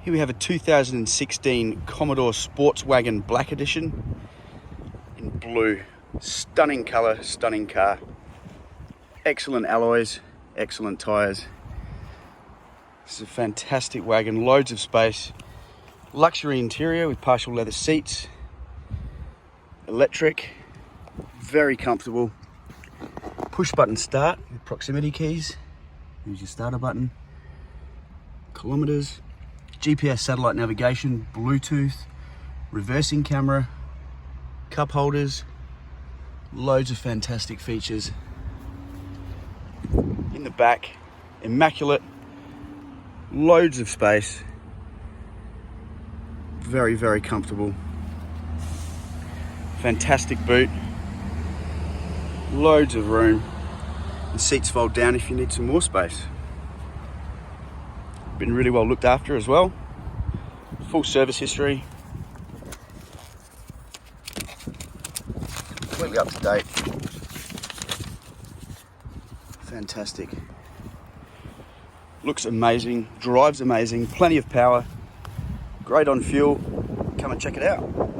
Here we have a 2016 Commodore Sportswagon Black Edition in blue. Stunning colour, stunning car. Excellent alloys, excellent tyres. This is a fantastic wagon, loads of space. Luxury interior with partial leather seats. Electric, very comfortable. Push button start with proximity keys. Here's your starter button. Kilometers. GPS satellite navigation, Bluetooth, reversing camera, cup holders, loads of fantastic features. In the back, immaculate, loads of space, very, very comfortable. Fantastic boot, loads of room. The seats fold down if you need some more space. Been really well looked after as well. Full service history. Completely up to date. Fantastic. Looks amazing, drives amazing, plenty of power, great on fuel. Come and check it out.